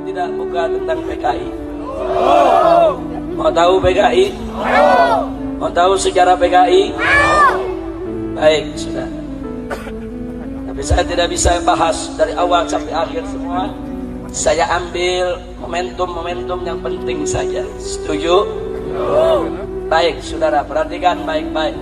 tidak buka tentang PKI? Mau tahu PKI? Mau tahu sejarah PKI? Baik, sudah. Tapi saya tidak bisa bahas dari awal sampai akhir semua. Saya ambil momentum-momentum yang penting saja. Setuju? Baik, saudara, perhatikan baik-baik.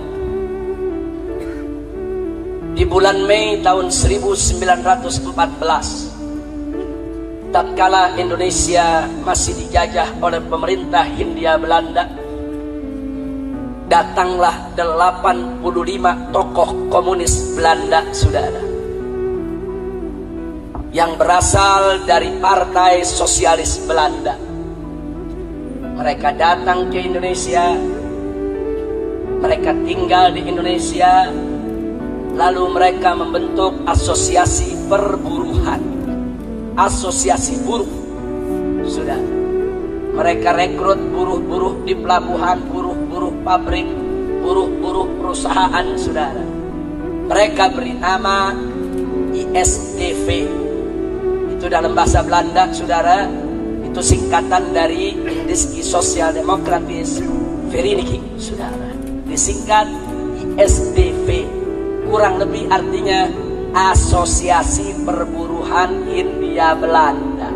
Di bulan Mei tahun 1914, tatkala Indonesia masih dijajah oleh pemerintah Hindia Belanda, datanglah 85 tokoh komunis Belanda, saudara, yang berasal dari Partai Sosialis Belanda. Mereka datang ke Indonesia, mereka tinggal di Indonesia, lalu mereka membentuk asosiasi perburuhan, asosiasi buruh. Sudah, mereka rekrut buruh-buruh di pelabuhan, buruh-buruh pabrik, buruh-buruh perusahaan, saudara. Mereka beri nama ISDV. Itu dalam bahasa Belanda, saudara, itu singkatan dari Indiski Sosial Demokratis Vereniging, saudara. Disingkat ISDV. Kurang lebih artinya Asosiasi Perburuhan Hindia Belanda.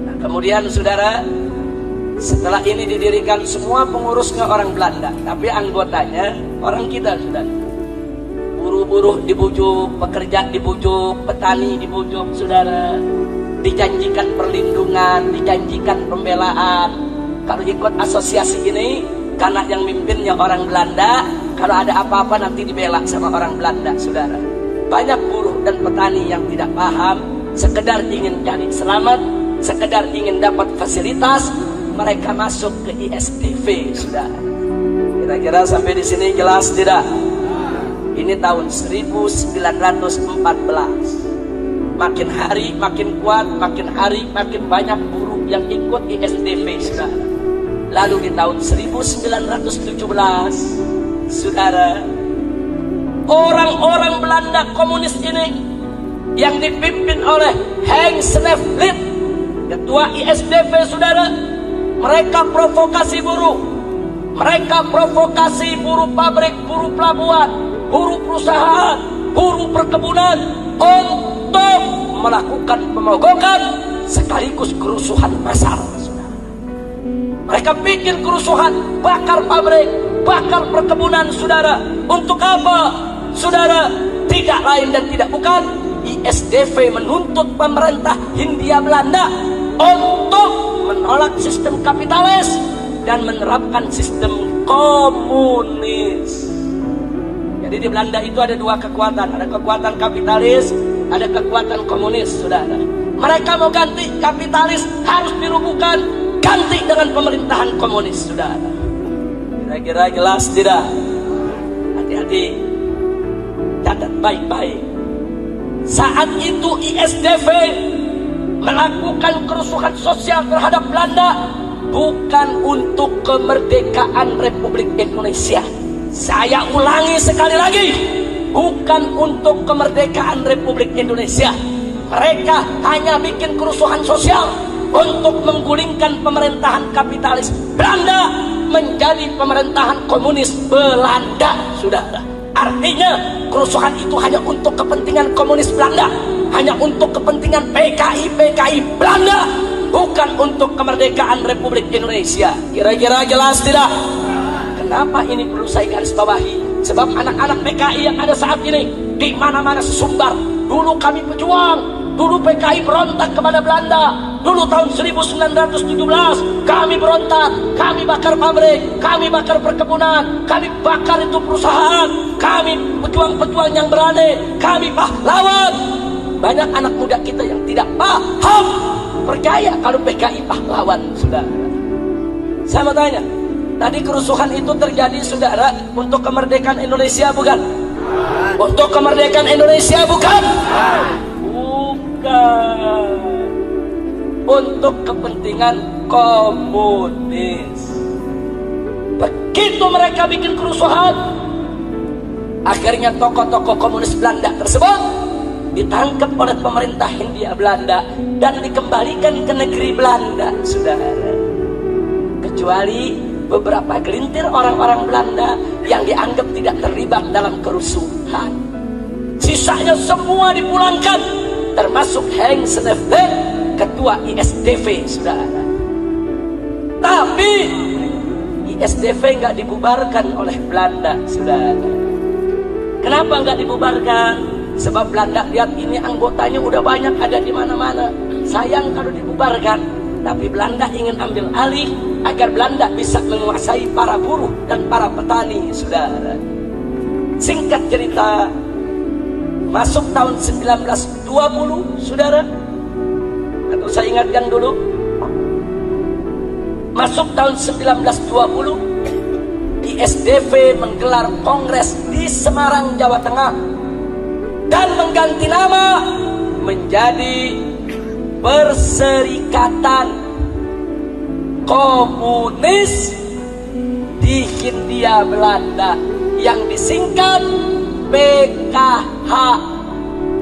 Nah, kemudian saudara, setelah ini didirikan, semua pengurusnya orang Belanda, tapi anggotanya orang kita, saudara. Buruh-buruh dibujuk, pekerja dibujuk, petani dibujuk, saudara. Dijanjikan perlindungan, dijanjikan pembelaan. Kalau ikut asosiasi ini, karena yang mimpinnya orang Belanda, kalau ada apa-apa nanti dibela sama orang Belanda, saudara. Banyak buruh dan petani yang tidak paham, sekedar ingin cari selamat, sekedar ingin dapat fasilitas, mereka masuk ke ISDV, saudara. Kira-kira sampai di sini jelas tidak? Ini tahun 1914. Makin hari makin kuat, makin hari makin banyak buruh yang ikut ISDV, saudara. Lalu di tahun 1917, saudara, orang-orang Belanda komunis ini yang dipimpin oleh Henk Sneevliet, ketua ISDV, saudara, mereka provokasi buruh, mereka provokasi buruh pabrik, buruh pelabuhan, buruh perusahaan, buruh perkebunan untuk melakukan pemogokan sekaligus kerusuhan massal. Mereka bikin kerusuhan, bakar pabrik, bakar perkebunan, saudara. Untuk apa, saudara? Tidak lain dan tidak bukan, ISDV menuntut pemerintah Hindia Belanda untuk menolak sistem kapitalis dan menerapkan sistem komunis. Jadi di Belanda itu ada dua kekuatan, ada kekuatan kapitalis, ada kekuatan komunis, saudara. Mereka mau ganti kapitalis, harus dirubuhkan, ganti dengan pemerintahan komunis, saudara. Kira-kira jelas tidak? Hati-hati, catat baik-baik. Saat itu ISDV melakukan kerusuhan sosial terhadap Belanda bukan untuk kemerdekaan Republik Indonesia. Saya ulangi sekali lagi, bukan untuk kemerdekaan Republik Indonesia. Mereka hanya bikin kerusuhan sosial untuk menggulingkan pemerintahan kapitalis Belanda menjadi pemerintahan komunis Belanda, saudara. Artinya kerusuhan itu hanya untuk kepentingan komunis Belanda, hanya untuk kepentingan PKI Belanda, bukan untuk kemerdekaan Republik Indonesia. Kira-kira jelas tidak? Kenapa ini perlu saya garis bawahi? Sebab anak-anak PKI yang ada saat ini di mana-mana sesumbar. Dulu kami pejuang, dulu PKI berontak kepada Belanda. Dulu tahun 1917 kami berontak, kami bakar pabrik, kami bakar perkebunan, kami bakar itu perusahaan, kami pejuang-pejuang yang berani, kami pahlawan. Banyak anak muda kita yang tidak paham, percaya kalau PKI pahlawan, saudara. Saya mau tanya, tadi kerusuhan itu terjadi, saudara, untuk kemerdekaan Indonesia bukan? Untuk kemerdekaan Indonesia bukan? Bukan. Untuk kepentingan komunis. Begitu mereka bikin kerusuhan, akhirnya tokoh-tokoh komunis Belanda tersebut ditangkap oleh pemerintah Hindia Belanda dan dikembalikan ke negeri Belanda, saudara. Kecuali beberapa gelintir orang-orang Belanda yang dianggap tidak terlibat dalam kerusuhan. Sisanya semua dipulangkan, termasuk Henk Sneflet, ketua ISDV, saudara. Tapi ISDV nggak dibubarkan oleh Belanda, saudara. Kenapa nggak dibubarkan? Sebab Belanda lihat ini anggotanya udah banyak ada di mana-mana. Sayang kalau dibubarkan. Tapi Belanda ingin ambil alih agar Belanda bisa menguasai para buruh dan para petani, saudara. Singkat cerita, masuk tahun 1920, saudara. Atau saya ingatkan dulu. Masuk tahun 1920, ISDV menggelar kongres di Semarang, Jawa Tengah, dan mengganti nama menjadi Perserikatan Komunis di Hindia Belanda, yang disingkat PKH,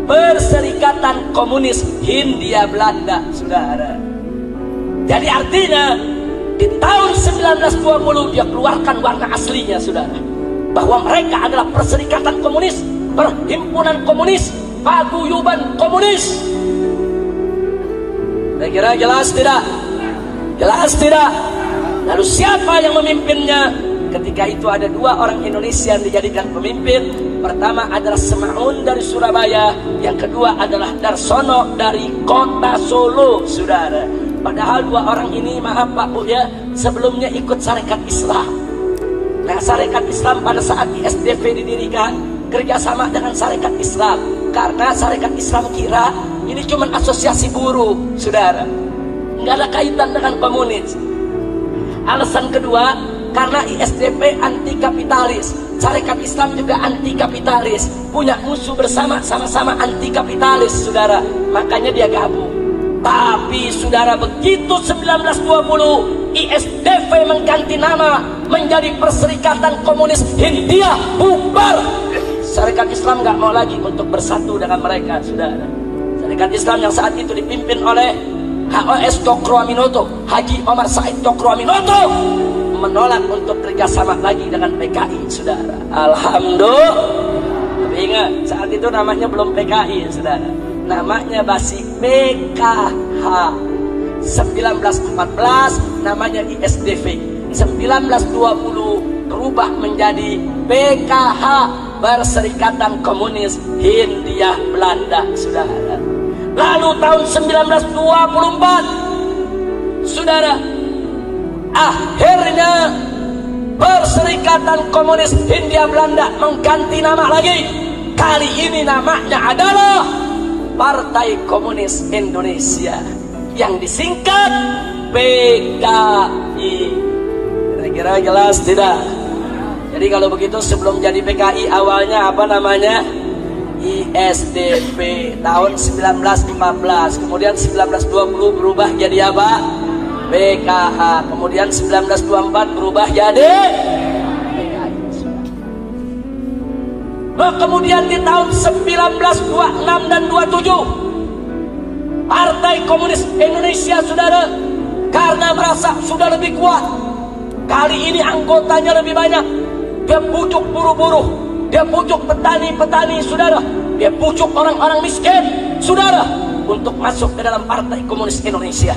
Perserikatan Komunis Hindia Belanda, saudara. Jadi artinya di tahun 1920 dia keluarkan warna aslinya, saudara, bahwa mereka adalah Perserikatan Komunis, Perhimpunan Komunis, Paguyuban Komunis. Kira-kira jelas tidak? Jelas tidak? Lalu siapa yang memimpinnya? Ketika itu ada dua orang Indonesia yang dijadikan pemimpin. Pertama adalah Semaun dari Surabaya, yang kedua adalah Darsono dari kota Solo, saudara. Padahal dua orang ini, maaf Pak Bu ya, sebelumnya ikut Sarekat Islam. Nah, Sarekat Islam pada saat ISDV didirikan kerjasama dengan Sarekat Islam, karena Sarekat Islam kira ini cuma asosiasi buruh, saudara, nggak ada kaitan dengan komunis. Alasan kedua, karena ISDP anti kapitalis, Sarekat Islam juga anti kapitalis, punya musuh bersama, sama-sama anti kapitalis, saudara. Makanya dia gabung. Tapi saudara, begitu 1920 ISDV mengganti nama menjadi Perserikatan Komunis Hindia, bubar. Sarekat Islam nggak mau lagi untuk bersatu dengan mereka, saudara. Sarekat Islam yang saat itu dipimpin oleh HOS Cokroaminoto, Haji Omar Said Cokroaminoto, menolak untuk kerjasama lagi dengan PKI, saudara. Alhamdulillah. Tapi ingat, saat itu namanya belum PKI, saudara. Namanya masih PKH. 1914 namanya ISDV. 1920 berubah menjadi PKH, Perserikatan Komunis Hindia Belanda, saudara. Lalu tahun 1924, saudara, akhirnya Perserikatan Komunis Hindia Belanda mengganti nama lagi. Kali ini namanya adalah Partai Komunis Indonesia, yang disingkat PKI. Kira-kira jelas tidak? Jadi kalau begitu, sebelum jadi PKI awalnya apa namanya? ISDP. Tahun 1914, kemudian 1920 berubah jadi apa? PKH. Kemudian 1924 berubah jadi PKI. Nah, kemudian di tahun 1926 dan 27, Partai Komunis Indonesia, saudara, karena merasa sudah lebih kuat, kali ini anggotanya lebih banyak, dia pucuk buruh-buruh, dia pucuk petani-petani, saudara, dia pucuk orang-orang miskin, saudara, untuk masuk ke dalam Partai Komunis Indonesia.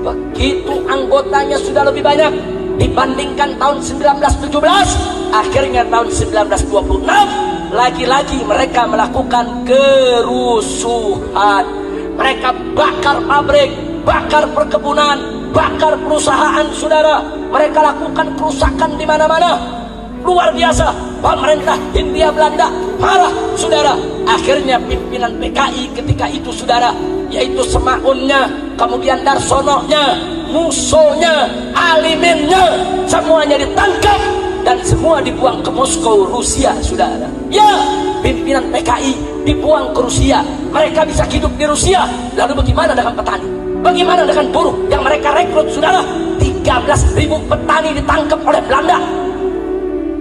Begitu anggotanya sudah lebih banyak dibandingkan tahun 1917, akhirnya tahun 1926 lagi-lagi mereka melakukan kerusuhan. Mereka bakar pabrik, bakar perkebunan, bakar perusahaan, saudara. Mereka lakukan kerusakan di mana-mana. Luar biasa. Pemerintah Hindia Belanda marah, saudara. Akhirnya pimpinan PKI ketika itu, saudara, yaitu Semaunnya, kemudian Darsononya, Musolnya, Aliminnya, semuanya ditangkap dan semua dibuang ke Moskow, Rusia, saudara. Ya, pimpinan PKI dibuang ke Rusia. Mereka bisa hidup di Rusia. Lalu bagaimana dengan petani? Bagaimana dengan buruh yang mereka rekrut, saudara? 13.000 petani ditangkap oleh Belanda.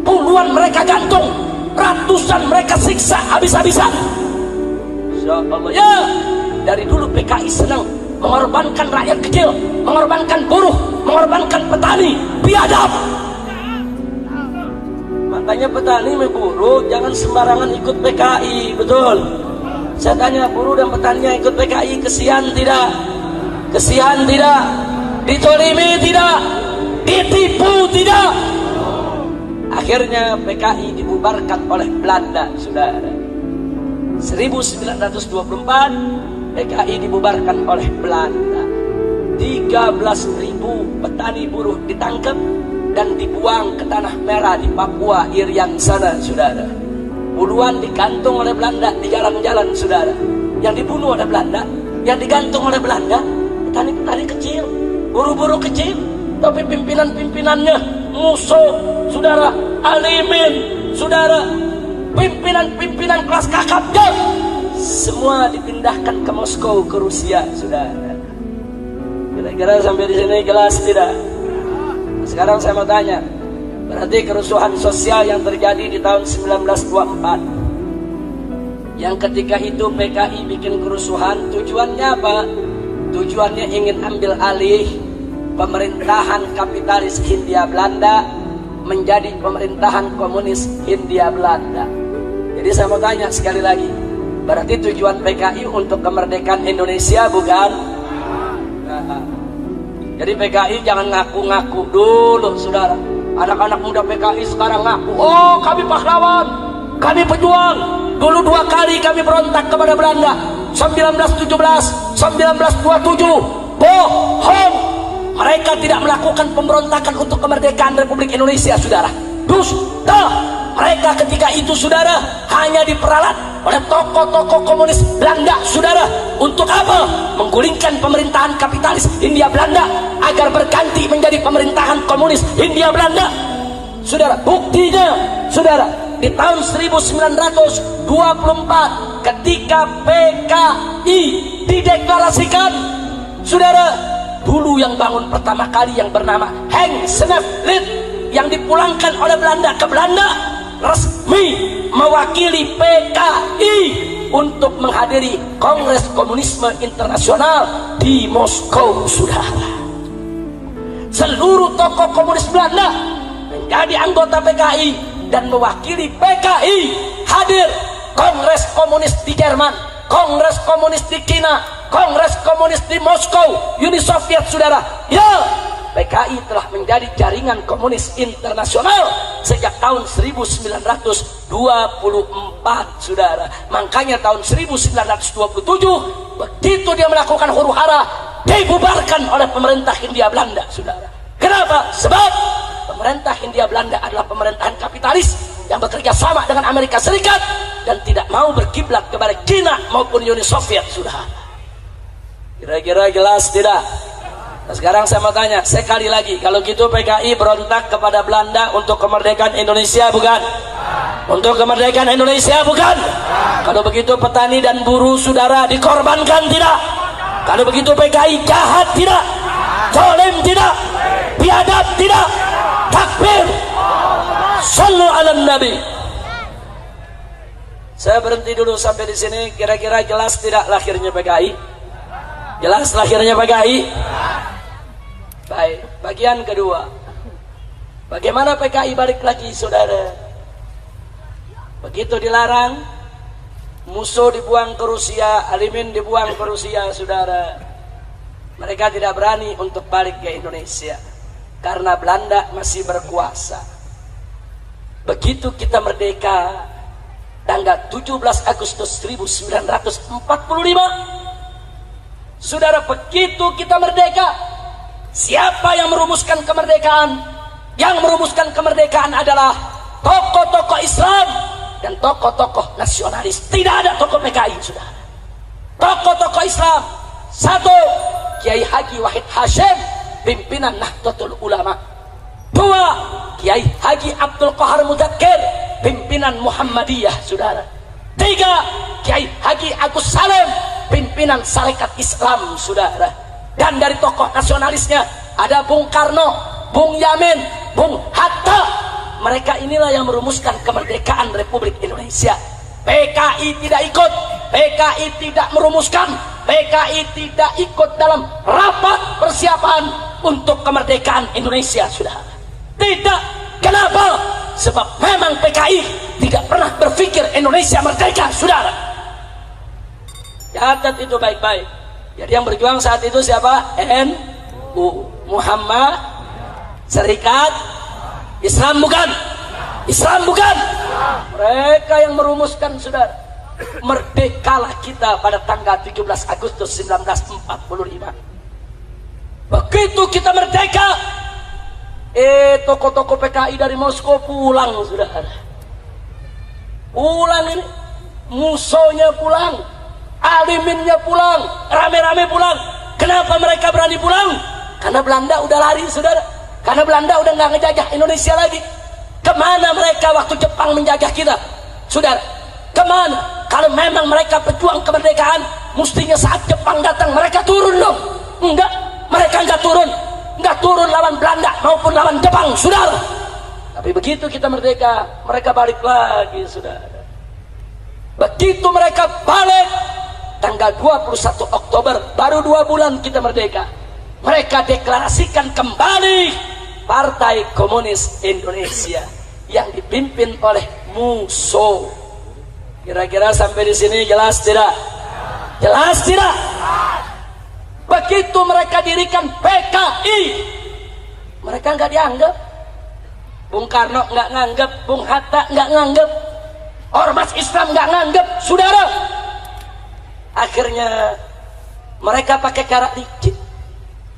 Puluhan mereka gantung, ratusan mereka siksa habis-habisan. Masya Allah. Ya, dari dulu PKI senang mengorbankan rakyat kecil, mengorbankan buruh, mengorbankan petani, biadab. Makanya petani dan buruh jangan sembarangan ikut PKI, betul. Saya tanya, buruh dan petani yang ikut PKI kesian tidak? Kesian tidak? Ditolimi tidak? Ditipu tidak? Akhirnya PKI dibubarkan oleh Belanda, saudara. 1924 PKI dibubarkan oleh Belanda. 13.000 petani buruh ditangkap dan dibuang ke tanah merah di Papua Irian sana, saudara. Puluhan digantung oleh Belanda di jalan-jalan, saudara. Yang dibunuh oleh Belanda, yang digantung oleh Belanda, petani-petani kecil, buruh-buruh kecil, tapi pimpinan-pimpinannya musuh, saudara, alimin, saudara, pimpinan-pimpinan kelas kakapnya semua dipindahkan ke Moskow, ke Rusia, saudara. Kira-kira sampai di sini jelas tidak? Sekarang saya mau tanya, berarti kerusuhan sosial yang terjadi di tahun 1924, yang ketika itu PKI bikin kerusuhan, tujuannya apa? Tujuannya ingin ambil alih pemerintahan kapitalis Hindia Belanda menjadi pemerintahan komunis Hindia Belanda. Jadi saya mau tanya sekali lagi, berarti tujuan PKI untuk kemerdekaan Indonesia, bukan? Nah, jadi PKI jangan ngaku-ngaku dulu, saudara. Anak-anak muda PKI sekarang ngaku, oh kami pahlawan, kami pejuang. Dulu 2 kali kami berontak kepada Belanda, 1917, 1927. Bohong. Mereka tidak melakukan pemberontakan untuk kemerdekaan Republik Indonesia, saudara. Dusta. Mereka ketika itu, saudara, hanya diperalat oleh tokoh-tokoh komunis Belanda, saudara. Untuk apa? Menggulingkan pemerintahan kapitalis Hindia Belanda agar berganti menjadi pemerintahan komunis Hindia Belanda. Saudara, buktinya, saudara, di tahun 1924 ketika PKI dideklarasikan, saudara, dulu yang bangun pertama kali yang bernama Henk Sneevliet yang dipulangkan oleh Belanda ke Belanda resmi mewakili PKI untuk menghadiri Kongres Komunisme Internasional di Moskow, saudara. Seluruh tokoh komunis Belanda menjadi anggota PKI dan mewakili PKI hadir Kongres Komunis di Jerman, Kongres Komunis di China, Kongres Komunis di Moskow, Uni Soviet, saudara. Ya, PKI telah menjadi jaringan komunis internasional sejak tahun 1924, saudara. Makanya tahun 1927 begitu dia melakukan huru-hara, dibubarkan oleh pemerintah Hindia Belanda, saudara. Kenapa? Sebab pemerintah Hindia Belanda adalah pemerintahan kapitalis yang bekerja sama dengan Amerika Serikat dan tidak mau berkiblat kepada China maupun Uni Soviet, saudara. Kira-kira jelas tidak? Nah, sekarang saya mau tanya sekali lagi, kalau gitu PKI berontak kepada Belanda untuk kemerdekaan Indonesia, bukan? Untuk kemerdekaan Indonesia, bukan? Kalau begitu petani dan buruh, saudara, dikorbankan tidak? Kalau begitu PKI jahat tidak? Zalim tidak? Biadab tidak? Takbir! Sallu ala Nabi. Saya berhenti dulu sampai di sini. Kira-kira jelas tidak lahirnya PKI? Jelas lahirnya PKI? Baik, bagian kedua. Bagaimana PKI balik lagi, saudara? Begitu dilarang, musuh dibuang ke Rusia, alimin dibuang ke Rusia, saudara. Mereka tidak berani untuk balik ke Indonesia karena Belanda masih berkuasa. Begitu kita merdeka tanggal 17 Agustus 1945, saudara, begitu kita merdeka, siapa yang merumuskan kemerdekaan? Yang merumuskan kemerdekaan adalah tokoh-tokoh Islam dan tokoh-tokoh nasionalis. Tidak ada tokoh PKI, saudara. Tokoh-tokoh Islam, satu, Kiai Haji Wahid Hashim, pimpinan Nahdlatul Ulama. Dua, Kiai Haji Abdul Qahar Mudzakkir, pimpinan Muhammadiyah, saudara. Tiga, Kiai Haji Agus Salim, pimpinan Sarekat Islam, saudara. Dan dari tokoh nasionalisnya ada Bung Karno, Bung Yamin, Bung Hatta. Mereka inilah yang merumuskan kemerdekaan Republik Indonesia. PKI tidak ikut PKI tidak merumuskan, PKI tidak ikut dalam rapat persiapan untuk kemerdekaan Indonesia, sudah. Tidak. Kenapa? Sebab memang PKI tidak pernah berpikir Indonesia merdeka, saudara. Catat itu baik-baik. Jadi yang berjuang saat itu siapa? NU, Muhammad Serikat Islam, bukan? Islam bukan? Mereka yang merumuskan, saudara. Merdekalah kita pada tanggal 17 Agustus 1945. Begitu kita merdeka, tokoh-tokoh PKI dari Moskow pulang, saudara. Pulang ini, musuhnya pulang, aliminnya pulang, rame-rame pulang. Kenapa mereka berani pulang? Karena Belanda udah lari, saudara. Karena Belanda udah nggak ngejajah Indonesia lagi. Kemana mereka waktu Jepang menjajah kita, saudara? Kemana? Kalau memang mereka pejuang kemerdekaan, mestinya saat Jepang datang mereka turun dong. Enggak, mereka enggak turun. Enggak turun lawan Belanda maupun lawan Jepang, saudara. Tapi begitu kita merdeka, mereka balik lagi, saudara. Begitu mereka balik, tanggal 21 Oktober, baru 2 bulan kita merdeka, mereka deklarasikan kembali Partai Komunis Indonesia yang dipimpin oleh Musso. Kira-kira sampai di sini jelas tidak? Jelas tidak? Begitu mereka dirikan PKI, mereka nggak dianggap. Bung Karno nggak nganggap, Bung Hatta nggak nganggap, ormas Islam nggak nganggap, saudara. Akhirnya mereka pakai cara licik.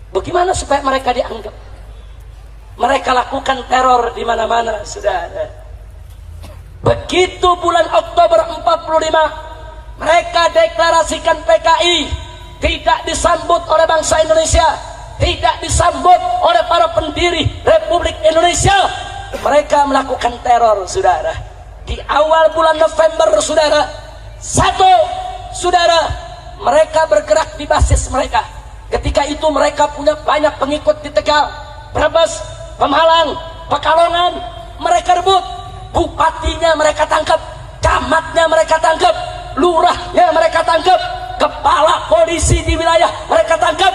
Bagaimana supaya mereka dianggap? Mereka lakukan teror di mana-mana, saudara. Begitu bulan Oktober 45, mereka deklarasikan PKI, tidak disambut oleh bangsa Indonesia, tidak disambut oleh para pendiri Republik Indonesia. Mereka melakukan teror, saudara. Di awal bulan November, saudara, saudara, mereka bergerak di basis mereka. Ketika itu mereka punya banyak pengikut di Tegal, Brebes, Pemalang, Pekalongan. Mereka rebut. Bupatinya mereka tangkap, camatnya mereka tangkap, lurahnya mereka tangkap, kepala polisi di wilayah mereka tangkap,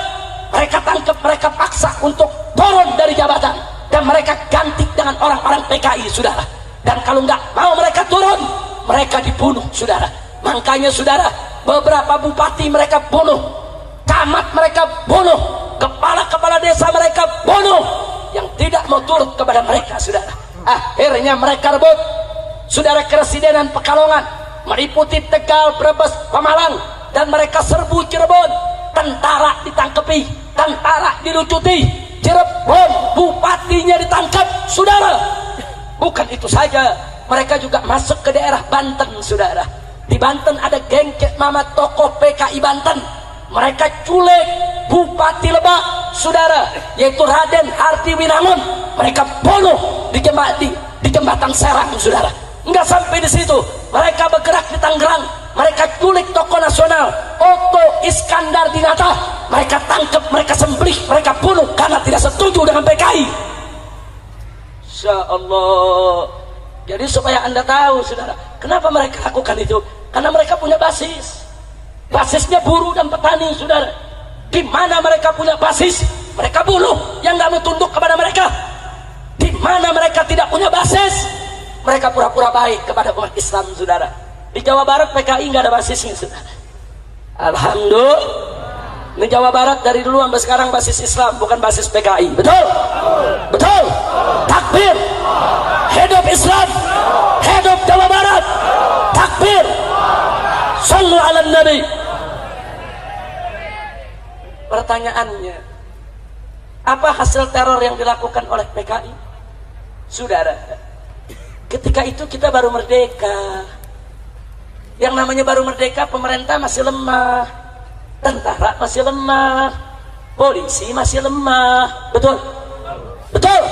mereka paksa untuk turun dari jabatan, dan mereka ganti dengan orang-orang PKI, saudara. Dan kalau nggak mau mereka turun, mereka dibunuh, saudara. Makanya, saudara, beberapa bupati mereka bunuh, camat mereka bunuh, kepala-kepala desa mereka bunuh, yang tidak mau turut kepada mereka, saudara. Akhirnya mereka rebut, saudara, Keresidenan Pekalongan, meliputi Tegal, Brebes, Pemalang, dan mereka serbu Cirebon. Tentara ditangkepi, tentara dilucuti, Cirebon bupatinya ditangkap, saudara. Bukan itu saja, mereka juga masuk ke daerah Banten, saudara. Di Banten ada geng Mama tokoh PKI Banten. Mereka culik Bupati Lebak, saudara, yaitu Raden Harti Winangun. Mereka bunuh di jembatan Serang, saudara. Enggak sampai di situ, mereka bergerak di Tangerang. Mereka culik tokoh nasional Otto Iskandar Dinata. Mereka tangkap, mereka sembelih, mereka bunuh karena tidak setuju dengan PKI. Insya Allah. Jadi supaya anda tahu, saudara, kenapa mereka lakukan itu? Karena mereka punya basis. Basisnya buruh dan petani, saudara. Di mana mereka punya basis, mereka bunuh yang nggak mau tunduk kepada mereka. Di mana mereka tidak punya basis, mereka pura-pura baik kepada umat Islam, saudara. Di Jawa Barat PKI nggak ada basisnya, saudara. Alhamdulillah. Di Jawa Barat dari dulu sampai sekarang basis Islam, bukan basis PKI. Betul? Betul? Takbir. Hidup Islam. Hidup Jawa Barat. Takbir. Sallu ala Nabi. Pertanyaannya, apa hasil teror yang dilakukan oleh PKI? Saudara, ketika itu kita baru merdeka. Yang namanya baru merdeka, pemerintah masih lemah, tentara masih lemah, polisi masih lemah. Betul? Betul?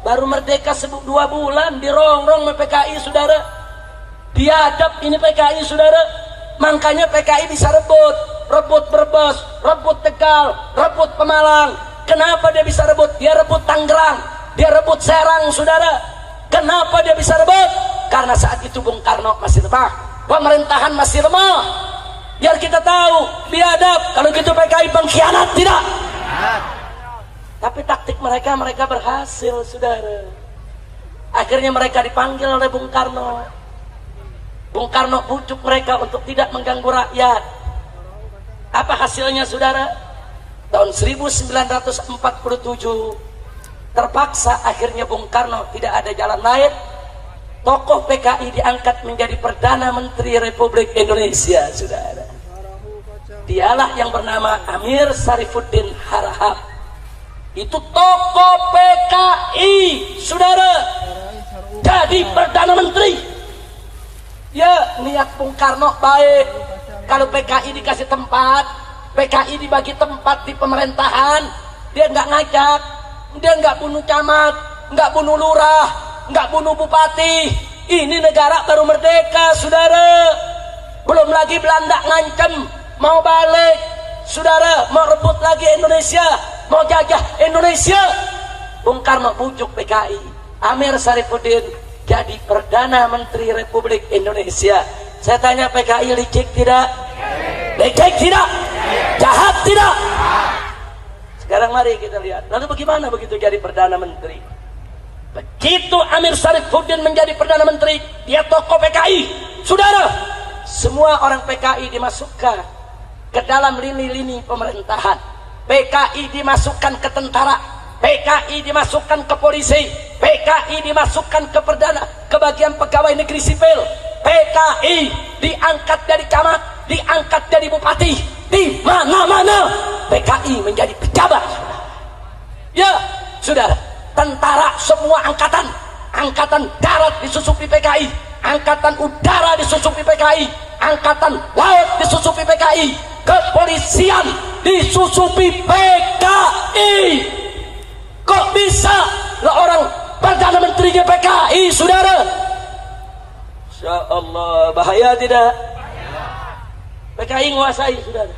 Baru merdeka 2 bulan dirongrong oleh PKI, saudara. Diadap ini PKI, saudara. Makanya PKI bisa rebut Brebes, rebut Tegal, rebut Pemalang. Kenapa dia bisa rebut? Dia rebut Tangerang, dia rebut Serang, saudara. Kenapa dia bisa rebut? Karena saat itu Bung Karno masih lemah, pemerintahan masih lemah. Biar kita tahu, biadab. Kalau gitu PKI pengkhianat, tidak. Tapi taktik mereka berhasil, saudara. Akhirnya mereka dipanggil oleh Bung Karno. Bung Karno bujuk mereka untuk tidak mengganggu rakyat. Apa hasilnya, saudara? Tahun 1947 terpaksa akhirnya Bung Karno tidak ada jalan lain. Tokoh PKI diangkat menjadi Perdana Menteri Republik Indonesia, saudara. Dialah yang bernama Amir Syarifuddin Harahap. Itu tokoh PKI, saudara, jadi Perdana Menteri. Ya, niat Bung Karno baik. Kalau PKI dikasih tempat, PKI dibagi tempat di pemerintahan, dia nggak ngajak, dia nggak bunuh camat, nggak bunuh lurah, nggak bunuh bupati. Ini negara baru merdeka, saudara. Belum lagi Belanda ngancem mau balik, saudara, mau rebut lagi Indonesia, mau jajah Indonesia. Bung Karno bujuk PKI, Amir Syarifuddin jadi Perdana Menteri Republik Indonesia. Saya tanya, PKI licik tidak? Licik tidak? Jahat tidak? Sekarang mari kita lihat, lalu bagaimana begitu jadi Perdana Menteri? Begitu Amir Syarifuddin menjadi Perdana Menteri, dia tokoh PKI, saudara. Semua orang PKI dimasukkan ke dalam lini-lini pemerintahan. PKI dimasukkan ke tentara, PKI dimasukkan ke polisi, PKI dimasukkan ke bagian pegawai negeri sipil. PKI diangkat dari camat, diangkat dari bupati, di mana-mana PKI menjadi pejabat. Ya, saudara, tentara semua angkatan darat disusupi PKI, angkatan udara disusupi PKI, angkatan laut disusupi PKI, kepolisian disusupi PKI. Kok bisa lah orang Perdana Menterinya PKI, saudara? Insya Allah, bahaya tidak? PKI nguasai, saudara.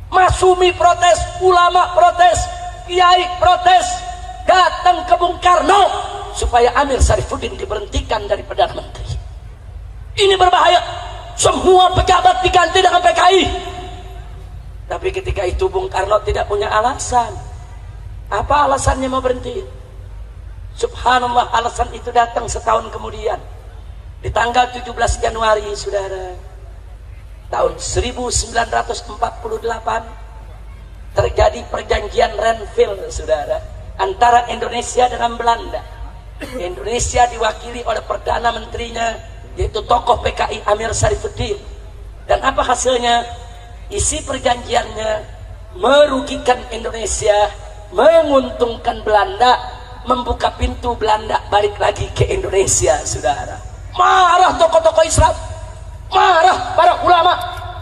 Masumi protes, ulama protes, kiai protes, datang ke Bung Karno supaya Amir Syarifuddin diberhentikan dari Perdana Menteri. Ini berbahaya. Semua pejabat diganti dengan PKI. Tapi ketika itu Bung Karno tidak punya alasan. Apa alasannya mau berhenti? Subhanallah, alasan itu datang setahun kemudian. Di tanggal 17 Januari, saudara, tahun 1948 terjadi perjanjian Renville, saudara, antara Indonesia dengan Belanda. Indonesia diwakili oleh Perdana Menterinya, yaitu tokoh PKI Amir Syarifuddin. Dan apa hasilnya? Isi perjanjiannya merugikan Indonesia, menguntungkan Belanda, membuka pintu Belanda balik lagi ke Indonesia, saudara. Marah tokoh-tokoh Islam, marah para ulama,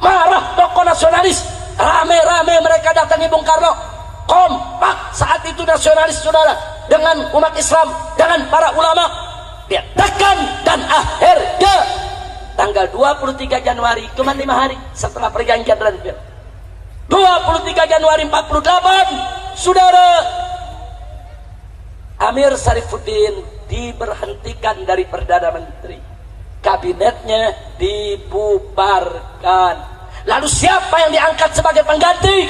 marah tokoh nasionalis. Rame-rame mereka datangi Bung Karno. Kompak saat itu nasionalis, saudara, dengan umat Islam, dengan para ulama. Dia tekan, dan akhirnya tanggal 23 Januari, cuma 5 hari setelah perjanjian Renville, 23 Januari 48, saudara, Amir Syarifuddin diberhentikan dari Perdana Menteri. Kabinetnya dibubarkan. Lalu siapa yang diangkat sebagai pengganti?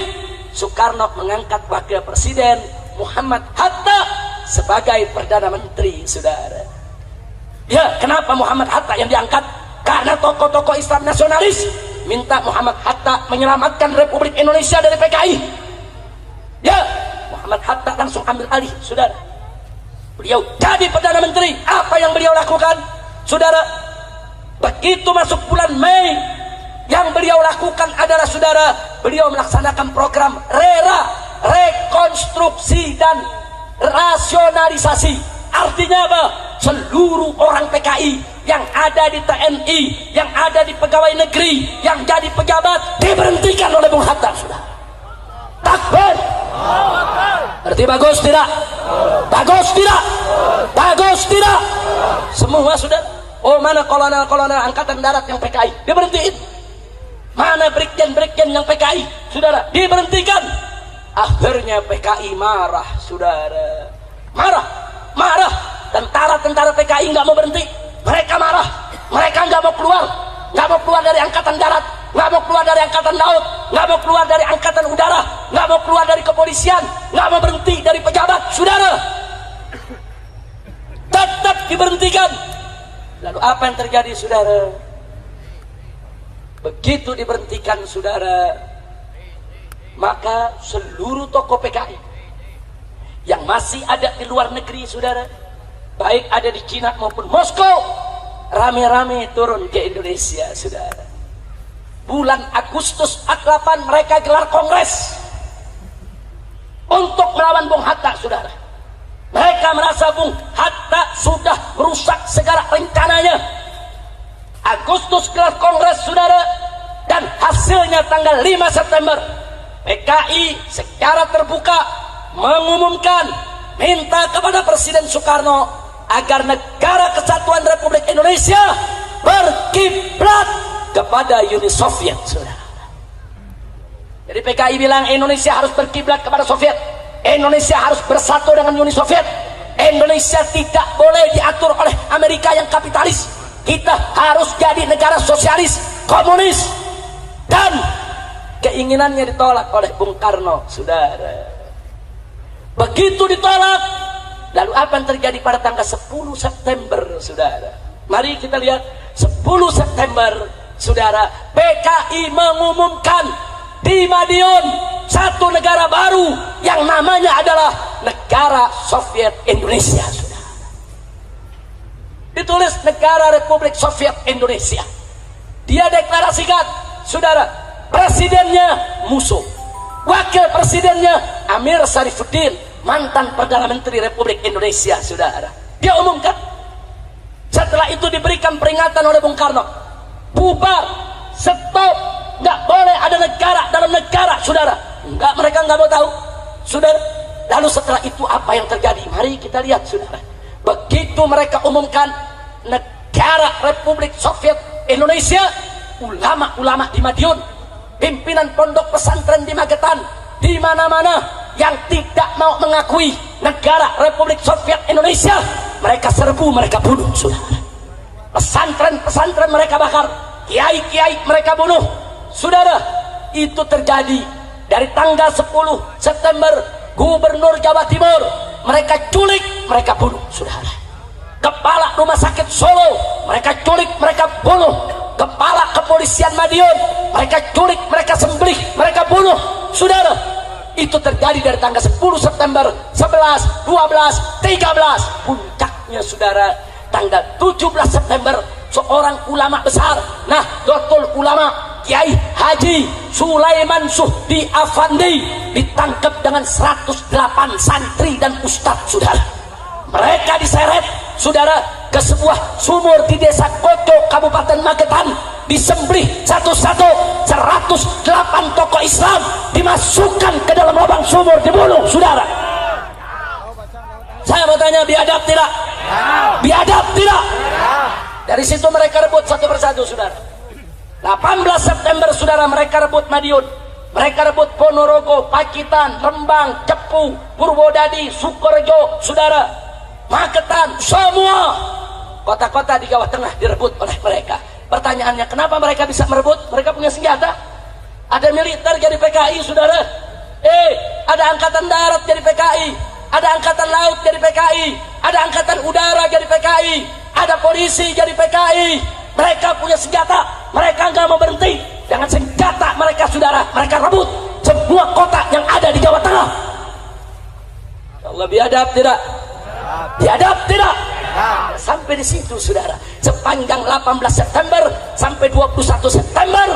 Soekarno mengangkat Wakil Presiden Muhammad Hatta sebagai Perdana Menteri, saudara. Ya, kenapa Muhammad Hatta yang diangkat? Karena tokoh-tokoh Islam nasionalis minta Muhammad Hatta menyelamatkan Republik Indonesia dari PKI. Ya, Muhammad Hatta langsung ambil alih, saudara. Beliau jadi Perdana Menteri. Apa yang beliau lakukan, saudara? Begitu masuk bulan Mei, yang beliau lakukan adalah, saudara, beliau melaksanakan program RERA, rekonstruksi dan rasionalisasi. Artinya apa? Seluruh orang PKI yang ada di TNI, yang ada di pegawai negeri, yang jadi pejabat diberhentikan oleh Bung Hatta, saudara. Takbir. Berarti bagus tidak? Bagus tidak? Bagus tidak? Semua, saudara. Oh, mana kolonel-kolonel angkatan darat yang PKI? Diberhentiin. Mana brigjen-brigjen yang PKI? Saudara, diberhentikan. Akhirnya PKI marah, saudara. Marah. Tentara-tentara PKI nggak mau berhenti. Mereka marah. Mereka nggak mau keluar, nggak mau keluar dari angkatan darat, nggak mau keluar dari angkatan laut, nggak mau keluar dari angkatan udara, nggak mau keluar dari kepolisian, nggak mau berhenti dari pejabat. Saudara, tetap diberhentikan. Lalu apa yang terjadi, saudara? Begitu diberhentikan, saudara, maka seluruh tokoh PKI yang masih ada di luar negeri, saudara, baik ada di Cina maupun Moskow, rame-rame turun ke Indonesia, saudara. Bulan Agustus 48 mereka gelar kongres untuk melawan Bung Hatta, saudara. Mereka merasa Bung Hatta sudah merusak segala rencananya. Agustus gelar kongres, saudara, dan hasilnya tanggal 5 September PKI secara terbuka mengumumkan minta kepada Presiden Soekarno agar negara kesatuan Republik Indonesia berkiblat kepada Uni Soviet, saudara. Jadi PKI bilang Indonesia harus berkiblat kepada Soviet, Indonesia harus bersatu dengan Uni Soviet, Indonesia tidak boleh diatur oleh Amerika yang kapitalis. Kita harus jadi negara sosialis, komunis. Dan keinginannya ditolak oleh Bung Karno, saudara. Begitu ditolak, lalu apa yang terjadi pada tanggal 10 September, saudara? Mari kita lihat 10 September, saudara. PKI mengumumkan di Madiun satu negara baru yang namanya adalah Negara Soviet Indonesia, saudara. Ditulis Negara Republik Soviet Indonesia. Dia deklarasikan, saudara, presidennya Musso, wakil presidennya Amir Sarifuddin, mantan Perdana Menteri Republik Indonesia, saudara. Dia umumkan. Setelah itu diberikan peringatan oleh Bung Karno, bubar, stop, nggak boleh ada negara dalam negara, saudara. Enggak, mereka nggak mau tahu, saudara. Lalu setelah itu apa yang terjadi? Mari kita lihat, saudara. Begitu mereka umumkan Negara Republik Soviet Indonesia, ulama-ulama di Madiun, pimpinan pondok pesantren di Magetan, di mana-mana yang tidak mau mengakui Negara Republik Soviet Indonesia, mereka serbu, mereka bunuh, saudara. Pesantren-pesantren mereka bakar, kiai-kiai mereka bunuh, saudara. Itu terjadi dari tanggal 10 September. Gubernur Jawa Timur mereka culik, mereka bunuh, saudara. Kepala Rumah Sakit Solo mereka culik, mereka bunuh. Kepala Kepolisian Madiun mereka culik, mereka sembelih, mereka bunuh, saudara. Itu terjadi dari tanggal 10 September, 11, 12, 13. Puncaknya, saudara, tanggal 17 September seorang ulama besar, Nahdlatul Ulama, Kiai Haji Sulaiman Suhdi Afandi, ditangkap dengan 108 santri dan ustadz, saudara. Mereka diseret, saudara, ke sebuah sumur di desa Koco, Kabupaten Magetan, disembelih satu-satu. 108 tokoh Islam dimasukkan ke dalam lubang sumur, dibunuh, saudara. Saya mau tanya, biadab tidak? Biadab tidak? Dari situ mereka rebut satu persatu, saudara. 18 September, saudara, mereka rebut Madiun, mereka rebut Ponorogo, Pacitan, Rembang, Cepu, Purwodadi, Sukorejo, saudara, Magetan, semua kota-kota di Jawa Tengah direbut oleh mereka. Pertanyaannya, kenapa mereka bisa merebut? Mereka punya senjata, ada militer jadi PKI, saudara. Ada angkatan darat jadi PKI, ada angkatan laut jadi PKI, ada angkatan udara jadi PKI, ada polisi jadi PKI. Mereka punya senjata, mereka nggak mau berhenti. Dengan senjata mereka, saudara, mereka rebut semua kota yang ada di Jawa Tengah. Ya Allah, biadab tidak? Biadab tidak? Sampai di situ, saudara. Sepanjang 18 September sampai 21 September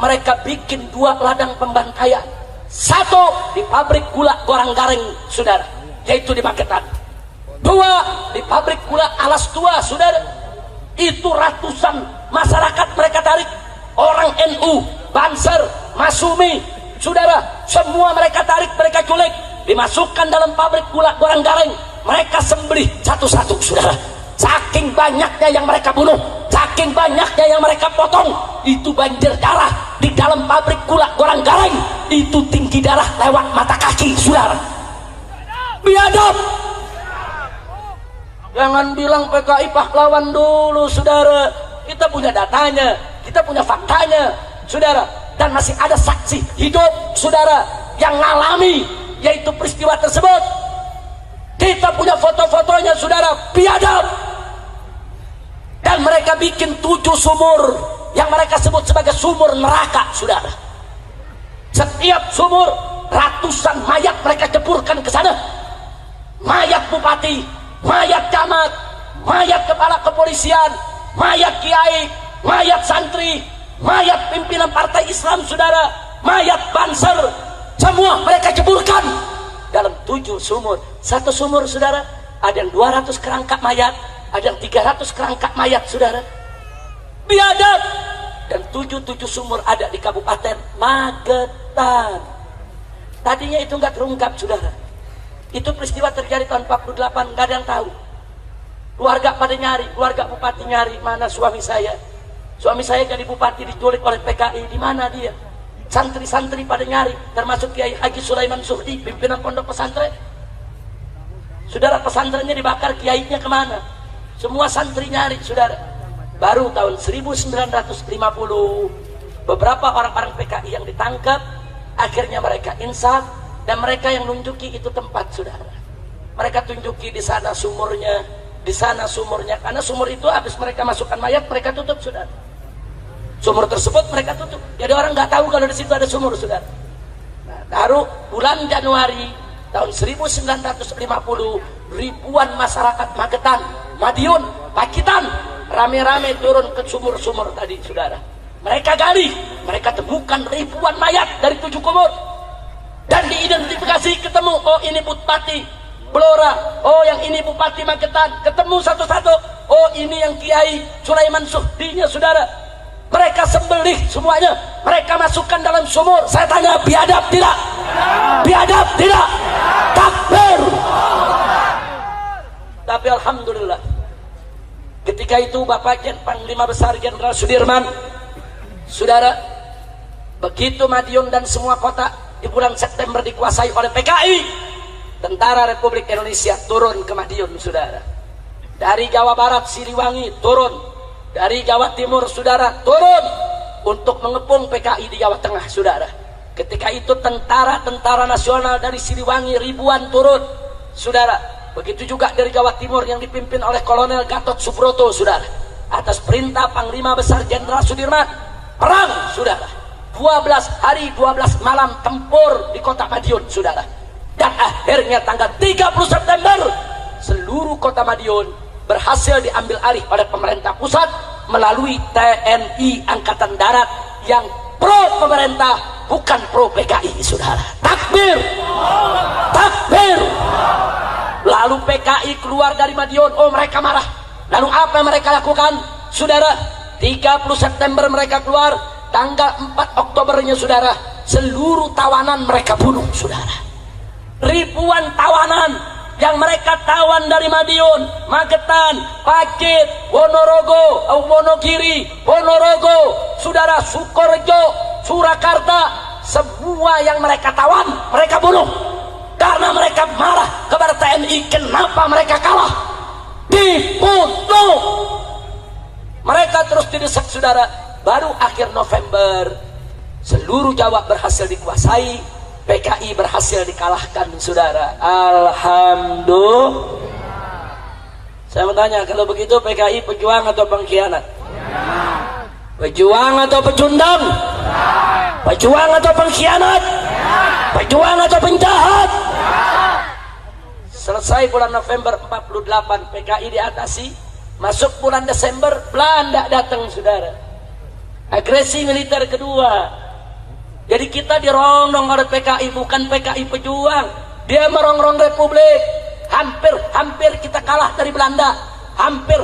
mereka bikin 2 ladang pembantaian. Satu di pabrik gula Gorang-Gareng, saudara, yaitu di Magetan. 2 di pabrik gula Alas Tua, saudara. Itu ratusan masyarakat mereka tarik, orang NU, Banser, Masumi, saudara, semua mereka tarik, mereka culik, dimasukkan dalam pabrik gula Gorang-Gareng, mereka sembelih satu-satu, saudara. Saking banyaknya yang mereka bunuh, saking banyaknya yang mereka potong, itu banjir darah di dalam pabrik gula Gorang-Gareng, itu tinggi darah lewat mata kaki, saudara. Biadab. Jangan bilang PKI pahlawan dulu, saudara. kita punya datanya, kita punya faktanya, saudara. Dan masih ada saksi hidup, saudara, yang ngalami yaitu peristiwa tersebut. Kita punya foto-fotonya, saudara, biadab. Dan mereka bikin 7 sumur yang mereka sebut sebagai sumur neraka, saudara. Setiap sumur ratusan mayat mereka ceburkan ke sana. Mayat bupati, mayat camat, mayat kepala kepolisian, mayat kiai, mayat santri, mayat pimpinan partai Islam, saudara, mayat banser, semua mereka ceburkan dalam 7 sumur. Satu sumur, saudara, ada yang 200 kerangka mayat, ada yang 300 kerangka mayat, saudara. Biadab. Dan 7 sumur ada di Kabupaten Magetan. Tadinya itu nggak terungkap, saudara. Itu peristiwa terjadi tahun 48, nggak ada yang tahu. Keluarga pada nyari, keluarga bupati nyari, mana suami saya? Suami saya jadi bupati diculik oleh PKI, di mana dia? Santri-santri pada nyari, termasuk Kiai Haji Sulaiman Suhdi, pimpinan pondok pesantren. Saudara, pesantrennya dibakar, kiainya kemana? Semua santri nyari, saudara. Baru tahun 1950 beberapa orang-orang PKI yang ditangkap, akhirnya mereka insaf dan mereka yang nunjuki itu tempat, saudara. Mereka tunjuki di sana sumurnya, di sana sumurnya, karena sumur itu habis mereka masukkan mayat mereka tutup, saudara. Sumur tersebut mereka tutup, jadi orang nggak tahu kalau di situ ada sumur, saudara. Nah, baru bulan Januari tahun 1950 ribuan masyarakat Magetan, Madiun, Pacitan rame-rame turun ke sumur-sumur tadi, saudara. Mereka gali, mereka temukan ribuan mayat dari 7 kubur dan diidentifikasi, ketemu, oh ini Bupati Blora, oh yang ini Bupati Magetan, ketemu satu-satu, oh ini yang Kiai Sulaiman Suhdinya, saudara. Mereka sembelih semuanya, mereka masukkan dalam sumur. Saya tanya, biadab tidak? Biadab tidak? Takbir. Tapi alhamdulillah, ketika itu Bapak Panglima Besar Jenderal Sudirman, saudara, begitu Madiun dan semua kota di bulan September dikuasai oleh PKI, Tentara Republik Indonesia turun ke Madiun, saudara. Dari Jawa Barat Siliwangi turun, dari Jawa Timur, saudara, turun untuk mengepung PKI di Jawa Tengah, saudara. Ketika itu tentara nasional dari Siliwangi ribuan turun, saudara. Begitu juga dari Jawa Timur yang dipimpin oleh Kolonel Gatot Subroto, saudara. Atas perintah Panglima Besar Jenderal Sudirman, perang, saudara. 12 hari 12 malam tempur di kota Madiun, saudara. Dan akhirnya tanggal 30 September seluruh kota Madiun berhasil diambil alih oleh pemerintah pusat melalui TNI Angkatan Darat yang pro pemerintah, bukan pro PKI, saudara. Takbir. Takbir. Lalu PKI keluar dari Madiun, oh mereka marah. Lalu apa yang mereka lakukan, saudara? 30 September mereka keluar, tanggal 4 Oktobernya, saudara, seluruh tawanan mereka bunuh, saudara. Ribuan tawanan yang mereka tawan dari Madiun, Magetan, Pacet, Wonorogo, Wonogiri, Ponorogo, saudara, Sukorejo, Surakarta, semua yang mereka tawan mereka bunuh. Karena mereka marah kepada TNI, kenapa mereka kalah? Dibunuh. Mereka terus didesak, saudara. Baru akhir November seluruh Jawa berhasil dikuasai, PKI berhasil dikalahkan, saudara. Alhamdulillah. Saya mau tanya, kalau begitu PKI pejuang atau pengkhianat? Pejuang atau pecundang? Pejuang atau pengkhianat? Pejuang atau penjahat? Selesai bulan November 48, PKI diatasi. Masuk bulan Desember, Belanda datang, saudara. Agresi militer kedua. Jadi kita dirongrong oleh PKI, bukan PKI pejuang. Dia merongrong Republik. Hampir kita kalah dari Belanda. Hampir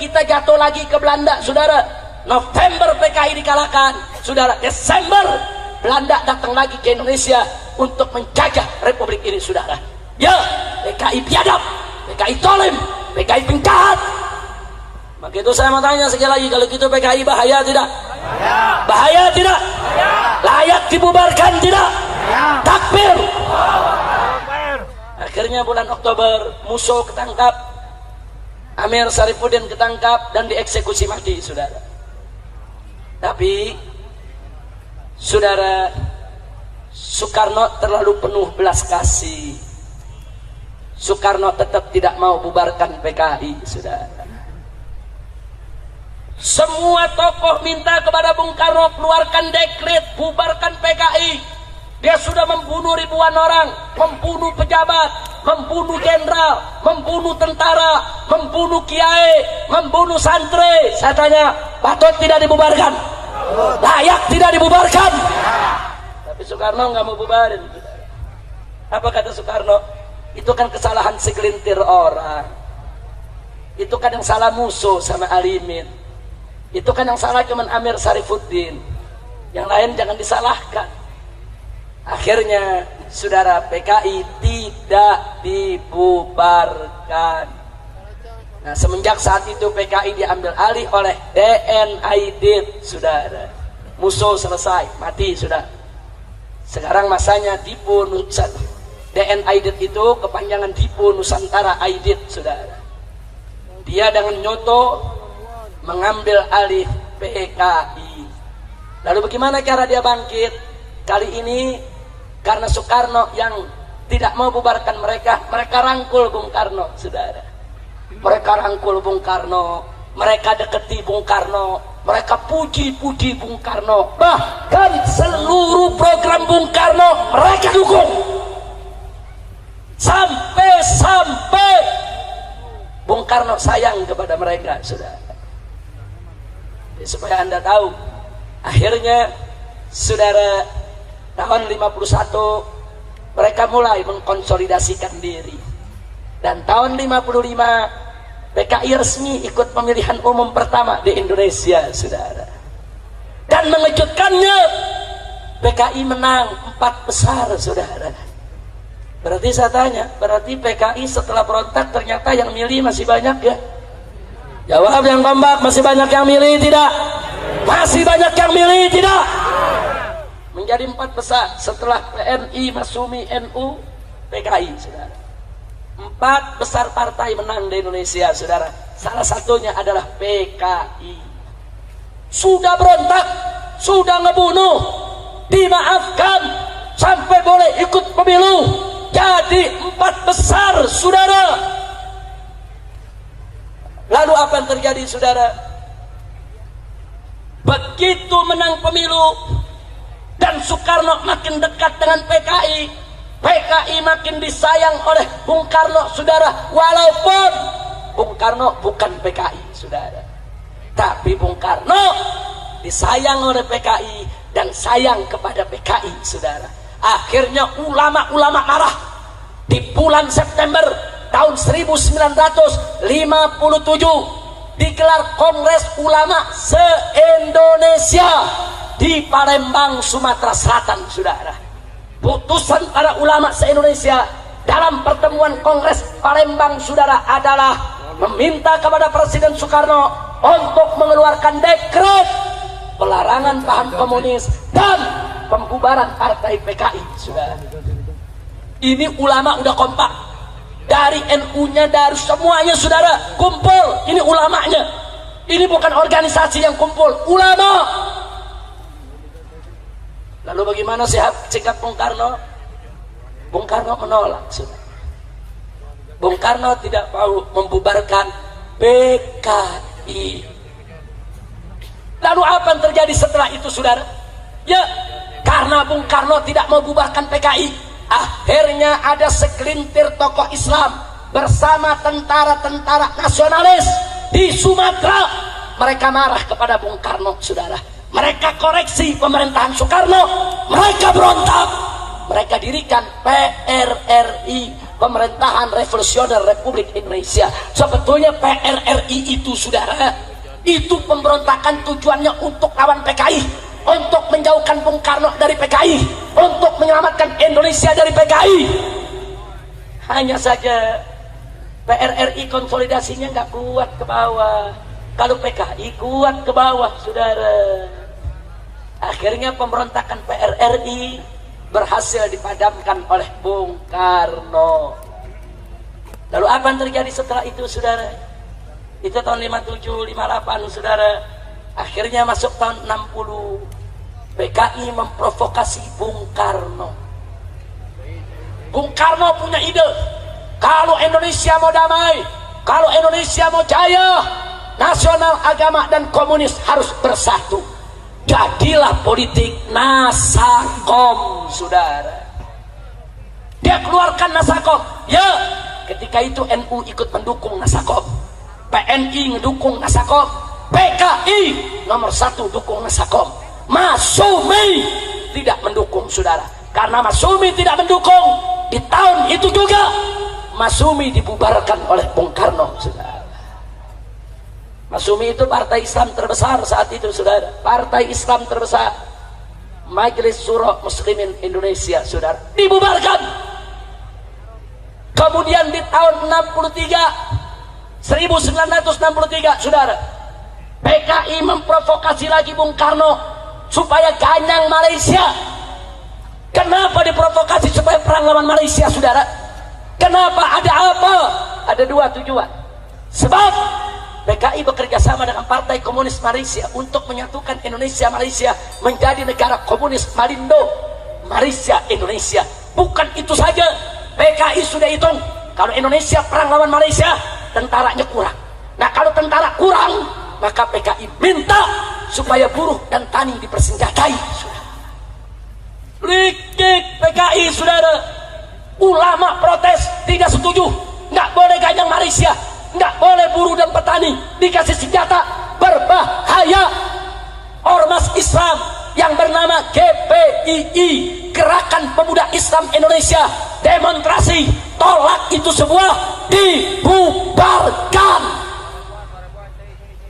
kita jatuh lagi ke Belanda, saudara. November PKI dikalahkan, saudara. Desember Belanda datang lagi ke Indonesia untuk menjajah Republik ini, saudara. Ya, PKI biadab, PKI tolim, PKI penjahat. Maka itu saya mau tanya sekali lagi, kalau gitu PKI bahaya tidak? Bahaya tidak? Layak dibubarkan tidak? Takbir. Akhirnya bulan Oktober musuh ketangkap. Amir Syarifuddin ketangkap dan dieksekusi mati, saudara. Tapi saudara, Soekarno terlalu penuh belas kasih. Soekarno tetap tidak mau bubarkan PKI, saudara. Semua tokoh minta kepada Bung Karno keluarkan dekret bubarkan PKI. Dia sudah membunuh ribuan orang, membunuh pejabat, membunuh jenderal, membunuh tentara, membunuh kiai, membunuh santri. Saya tanya, patut tidak dibubarkan? Layak tidak dibubarkan? Tapi Soekarno nggak mau bubarin. Apa kata Soekarno? Itu kan kesalahan segelintir orang. Itu kan yang salah musuh sama Alimin. Itu kan yang salah cuman Amir Syarifuddin. Yang lain jangan disalahkan. Akhirnya saudara, PKI tidak dibubarkan. Nah, semenjak saat itu PKI diambil alih oleh DNAID, saudara. Musuh selesai, mati sudah. Sekarang masanya Dipo Nusantara. DNAID itu kepanjangan Dipo Nusantara Aidit, saudara. Dia dengan nyoto mengambil alih PKI. Lalu bagaimana cara dia bangkit? Kali ini karena Soekarno yang tidak mau bubarkan mereka rangkul Bung Karno, saudara. Mereka rangkul Bung Karno, mereka deketi Bung Karno, mereka puji-puji Bung Karno. Bahkan seluruh program Bung Karno mereka dukung. Sampai Bung Karno sayang kepada mereka, saudara. Jadi, supaya Anda tahu, akhirnya saudara, tahun 51 mereka mulai mengkonsolidasikan diri. Dan tahun 55 PKI resmi ikut pemilihan umum pertama di Indonesia, saudara. Dan mengejutkannya, PKI menang 4 besar, saudara. Berarti saya tanya, berarti PKI setelah berontak ternyata yang milih masih banyak ya? Jawab yang kompak, masih banyak yang milih tidak? Masih banyak yang milih tidak? Menjadi 4 besar setelah PNI, Masumi, NU, PKI, saudara. 4 besar partai menang di Indonesia, saudara. Salah satunya adalah PKI. Sudah berontak, sudah ngebunuh, dimaafkan, sampai boleh ikut pemilu. Jadi 4 besar, saudara. Lalu apa yang terjadi, saudara? Begitu menang pemilu dan Soekarno makin dekat dengan PKI, PKI makin disayang oleh Bung Karno, saudara. Walaupun Bung Karno bukan PKI, saudara, tapi Bung Karno disayang oleh PKI dan sayang kepada PKI, saudara. Akhirnya ulama-ulama marah. Di bulan September tahun 1957 digelar Kongres Ulama se-Indonesia di Palembang, Sumatera Selatan, saudara. Putusan para ulama se-Indonesia dalam pertemuan Kongres Palembang, saudara, adalah meminta kepada Presiden Soekarno untuk mengeluarkan dekret pelarangan paham komunis dan pembubaran partai PKI, saudara. Ini ulama udah kompak. Dari NU-nya, dari semuanya, saudara, kumpul. Ini ulamanya. Ini bukan organisasi yang kumpul, ulama. Lalu bagaimana sikap Bung Karno? Bung Karno menolak, saudara. Bung Karno tidak mau membubarkan PKI. Lalu apa yang terjadi setelah itu, saudara? Ya, karena Bung Karno tidak mau bubarkan PKI, akhirnya ada segelintir tokoh Islam bersama tentara-tentara nasionalis di Sumatera. Mereka marah kepada Bung Karno, saudara. Mereka koreksi pemerintahan Soekarno. Mereka berontak. Mereka dirikan PRRI, Pemerintahan Revolusioner Republik Indonesia. Sebetulnya PRRI itu, saudara, itu pemberontakan tujuannya untuk lawan PKI, untuk menjauhkan Bung Karno dari PKI, untuk menyelamatkan Indonesia dari PKI. Hanya saja PRRI konsolidasinya nggak kuat ke bawah. Kalau PKI kuat ke bawah, saudara. Akhirnya pemberontakan PRRI berhasil dipadamkan oleh Bung Karno. Lalu apa yang terjadi setelah itu, saudara? Itu tahun 57, 58 saudara. Akhirnya masuk tahun 60, PKI memprovokasi Bung Karno. Bung Karno punya ide, kalau Indonesia mau damai, kalau Indonesia mau jaya, nasional, agama, dan komunis harus bersatu. Jadilah politik Nasakom, saudara. Dia keluarkan Nasakom. Ya, ketika itu NU ikut mendukung Nasakom, PNI mendukung Nasakom, PKI nomor 1 dukung Nasakom. Masumi tidak mendukung, saudara. Karena Masumi tidak mendukung, di tahun itu juga Masumi dibubarkan oleh Bung Karno, saudara. Masumi itu partai Islam terbesar saat itu, saudara. Partai Islam terbesar, Majelis Syuro Muslimin Indonesia, saudara, dibubarkan. Kemudian di tahun 1963, saudara, PKI memprovokasi lagi Bung Karno supaya ganyang Malaysia. Kenapa diprovokasi supaya perang lawan Malaysia, saudara? Kenapa? Ada apa? Ada 2 tujuan. Sebab PKI bekerja sama dengan Partai Komunis Malaysia untuk menyatukan Indonesia Malaysia menjadi negara komunis Malindo, Malaysia Indonesia. Bukan itu saja, PKI sudah hitung kalau Indonesia perang lawan Malaysia, tentaranya kurang. Nah, kalau tentara kurang, maka PKI minta supaya buruh dan tani dipersenjatai, saudara. Likik PKI, saudara. Ulama protes, tidak setuju, nggak boleh ganyang Malaysia, nggak boleh buruh dan petani dikasih senjata, berbahaya. Ormas Islam yang bernama GPII, Gerakan Pemuda Islam Indonesia, demonstrasi tolak itu semua, dibubarkan.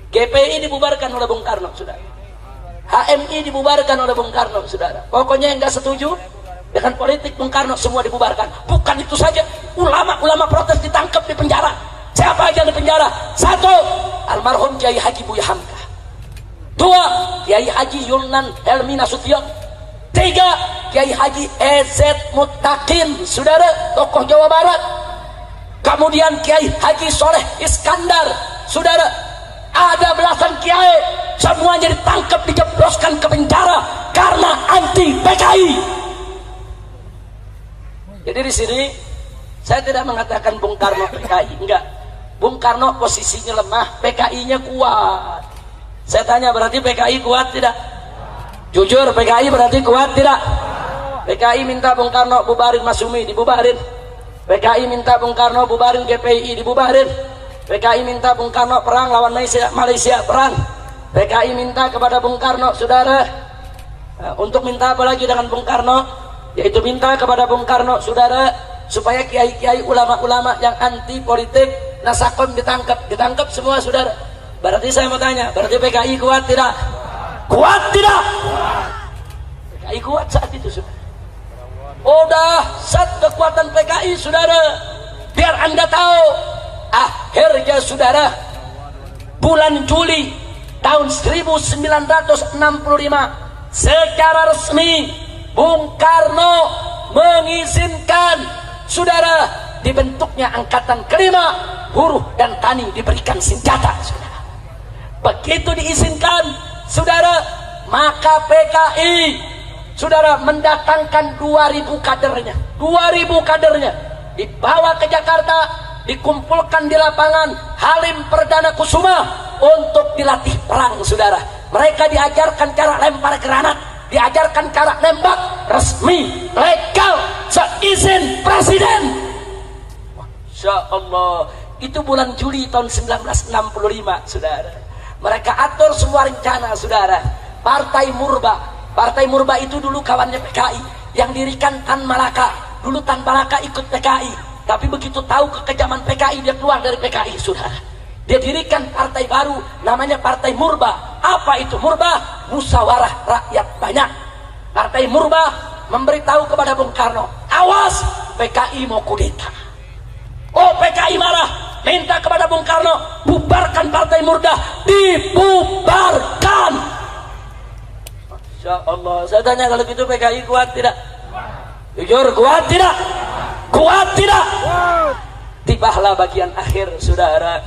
GPI dibubarkan oleh Bung Karno, saudara. HMI dibubarkan oleh Bung Karno, saudara. Pokoknya yang nggak setuju dengan politik Bung Karno semua dibubarkan. Bukan itu saja, ulama-ulama protes ditangkap, di penjara. Siapa aja di penjara? 1, almarhum Kiai Haji Buya Hamka. 2, Kiai Haji Yunan Helmi Nasution. 3, Kiai Haji EZ Mutakin, saudara, tokoh Jawa Barat. Kemudian Kiai Haji Soleh Iskandar, saudara. Ada belasan kiai, semuanya ditangkap, dijebloskan ke penjara karena anti PKI. Jadi di sini saya tidak mengatakan Bung Karno PKI, enggak. Bung Karno posisinya lemah, PKI-nya kuat. Saya tanya, berarti PKI kuat tidak? Jujur, PKI berarti kuat tidak? PKI minta Bung Karno bubarin Masumi, dibubarin. PKI minta Bung Karno bubarin GPI, dibubarin. PKI minta Bung Karno perang lawan Malaysia, perang. PKI minta kepada Bung Karno, saudara, untuk minta apa lagi dengan Bung Karno? Yaitu minta kepada Bung Karno, saudara, supaya kiai-kiai, ulama-ulama yang anti politik Nasakom ditangkap semua, saudara. Berarti saya mau tanya, berarti PKI kuat tidak? Kuat tidak? PKI kuat saat itu, saudara. Oh, dahsyat kekuatan PKI, saudara. Biar Anda tahu, akhirnya, saudara, bulan Juli tahun 1965 secara resmi Bung Karno mengizinkan, saudara, dibentuknya angkatan kelima, buruh dan tani diberikan senjata, saudara. Begitu diizinkan, saudara, maka PKI, saudara, mendatangkan 2.000 kadernya, 2.000 kadernya dibawa ke Jakarta, dikumpulkan di lapangan Halim Perdana Kusuma untuk dilatih perang, saudara. Mereka diajarkan cara lempar granat, diajarkan cara nembak, resmi, legal, seizin presiden. Masya Allah. Itu bulan Juli tahun 1965, saudara. Mereka atur semua rencana, saudara. Partai Murba itu dulu kawannya PKI, yang dirikan Tan Malaka. Dulu Tan Malaka ikut PKI, tapi begitu tahu kekejaman PKI, dia keluar dari PKI, saudara. Dia dirikan partai baru, namanya Partai Murba. Apa itu Murba? Musyawarah Rakyat Banyak. Partai Murba memberitahu kepada Bung Karno, awas, PKI mau kudeta. Oh, PKI marah, minta kepada Bung Karno, bubarkan Partai Murba. Dibubarkan. Masya Allah. Saya tanya, kalau gitu PKI kuat tidak? Jujur, kuat tidak? Kuat tidak? Tibalah bagian akhir, saudara.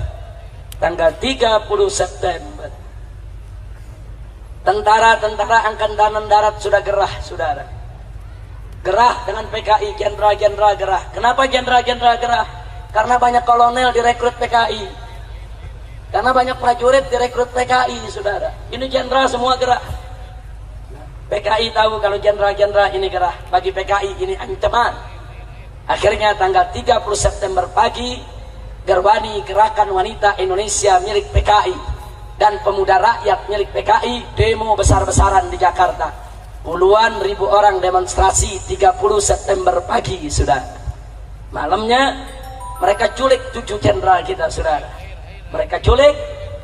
tanggal 30 September. Tentara-tentara Angkatan Darat sudah gerah, saudara. Gerah dengan PKI, jenderal-jenderal gerah. Kenapa jenderal-jenderal gerah? Karena banyak kolonel direkrut PKI. Karena banyak prajurit direkrut PKI, saudara. Ini jenderal semua gerah. PKI tahu kalau jenderal-jenderal ini gerah. Bagi PKI ini ancaman. Akhirnya tanggal 30 September pagi, Gerwani Gerakan Wanita Indonesia milik PKI dan Pemuda Rakyat milik PKI demo besar-besaran di Jakarta. Puluhan ribu orang demonstrasi 30 September pagi, saudara. Malamnya mereka culik 7 jenderal kita, saudara. Mereka culik,